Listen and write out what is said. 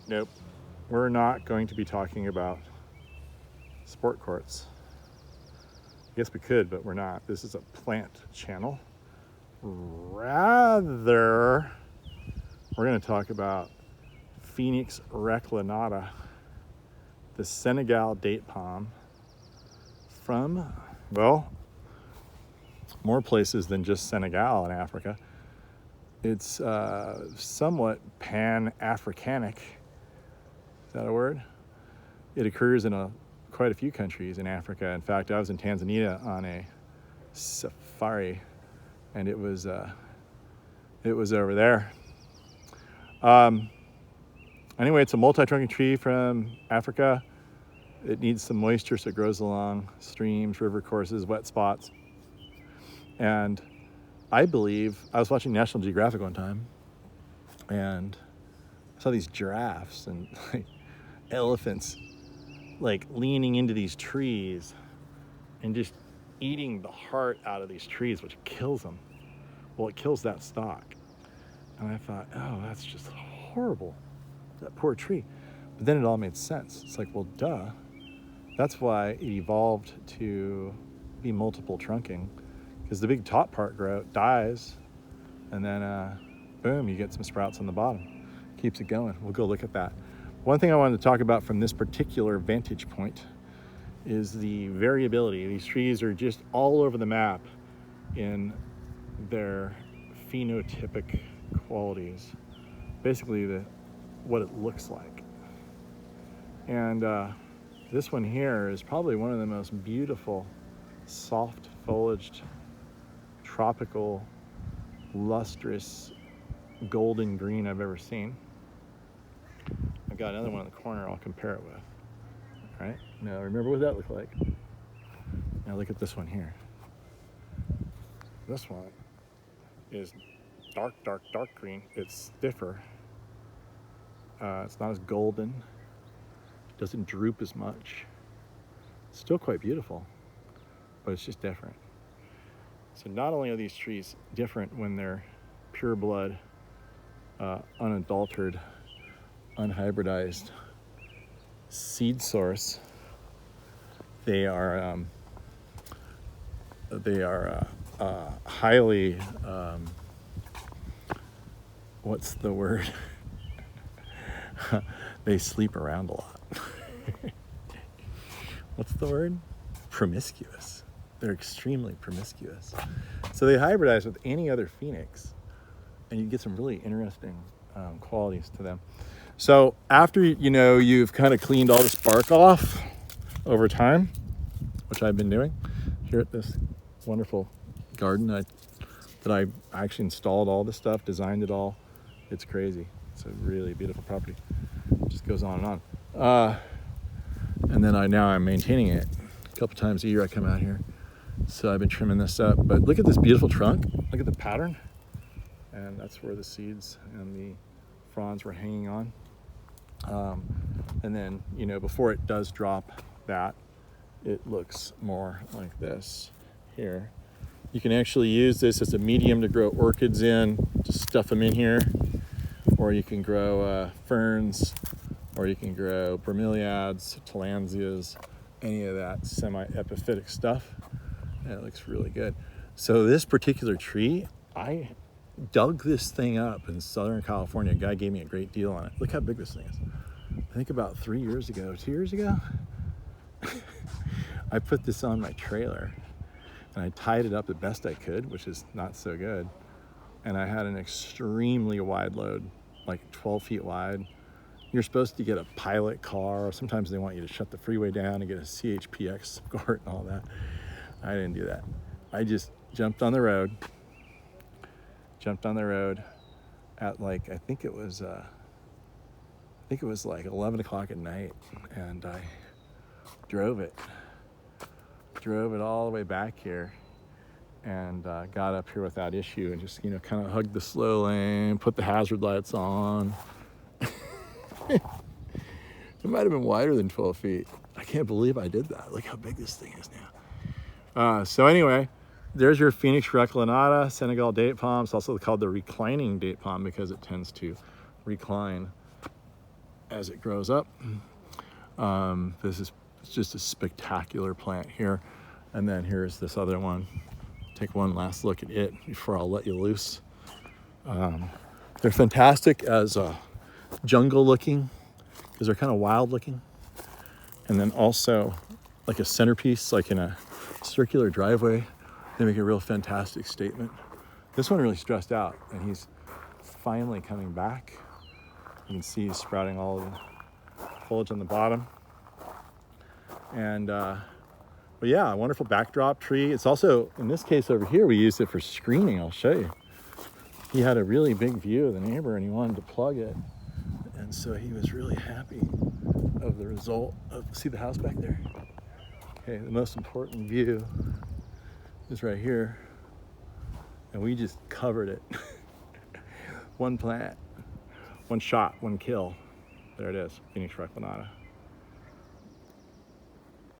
nope. We're not going to be talking about sport courts. I guess we could, but we're not. This is a plant channel. Rather, we're going to talk about Phoenix Reclinata, the Senegal date palm from, well, more places than just Senegal in Africa. It's somewhat pan-Africanic. Is that a word? It occurs in quite a few countries in Africa. In fact, I was in Tanzania on a safari, and it was over there. Anyway, it's a multi-trunking tree from Africa. It needs some moisture, so it grows along streams, river courses, wet spots. And I believe, I was watching National Geographic one time, and I saw these giraffes and elephants leaning into these trees and just eating the heart out of these trees, which kills them. Well, it kills that stock. And I thought, oh, that's just horrible, that poor tree. But then it all made sense. It's like, well, duh. That's why it evolved to be multiple trunking, because the big top part dies, and then boom, you get some sprouts on the bottom. Keeps it going. We'll go look at that. One thing I wanted to talk about from this particular vantage point is the variability. These trees are just all over the map in their phenotypic qualities, basically what it looks like. And this one here is probably one of the most beautiful, soft foliaged, tropical, lustrous, golden green I've ever seen. I've got another one in the corner I'll compare it with. All right, now remember what that looked like. Now look at this one here. This one is dark green. It's stiffer. It's not as golden. It doesn't droop as much. It's still quite beautiful, but it's just different. So not only are these trees different when they're pure blood, unadulterated, unhybridized seed source, they are highly, what's the word? They sleep around a lot. What's the word? Promiscuous. They're extremely promiscuous. So they hybridize with any other phoenix, and you get some really interesting qualities to them. So after, you've kind of cleaned all this bark off over time, which I've been doing here at this wonderful garden that I actually installed all this stuff, designed it all. It's crazy. It's a really beautiful property. It just goes on and on. And then I'm maintaining it. A couple times a year I come out here. So I've been trimming this up. But look at this beautiful trunk. Look at the pattern. And that's where the seeds and the fronds were hanging on. And then, before it does drop that, it looks more like this here. You can actually use this as a medium to grow orchids in, just stuff them in here. Or you can grow ferns, or you can grow bromeliads, tillandsias, any of that semi-epiphytic stuff. And it looks really good. So this particular tree, I dug this thing up in Southern California. A guy gave me a great deal on it. Look how big this thing is. I think about 2 years ago, I put this on my trailer and I tied it up the best I could, which is not so good. And I had an extremely wide load, like 12 feet wide. You're supposed to get a pilot car, or sometimes they want you to shut the freeway down and get a CHPX escort and all that. I didn't do that. I just jumped on the road at I think it was like 11 o'clock at night, and I drove it all the way back here, and got up here without issue, and just kind of hugged the slow lane, put the hazard lights on. It might have been wider than 12 feet. I can't believe I did that. Look how big this thing is now. So anyway, there's your Phoenix Reclinata, Senegal date palm. It's also called the Reclining date palm because it tends to recline as it grows up. This is just a spectacular plant here. And then here's this other one. Take one last look at it before I'll let you loose. They're fantastic as jungle looking, because they're kind of wild looking. And then also like a centerpiece, like in a circular driveway, they make a real fantastic statement. This one really stressed out, and he's finally coming back. You can see he's sprouting all of the foliage on the bottom. And but yeah, a wonderful backdrop tree. It's also, in this case over here, we used it for screening. I'll show you. He had a really big view of the neighbor and he wanted to plug it. And so he was really happy of the result of, see the house back there? Okay, the most important view is right here. And we just covered it. One plant, one shot, one kill. There it is, Phoenix Reclinata.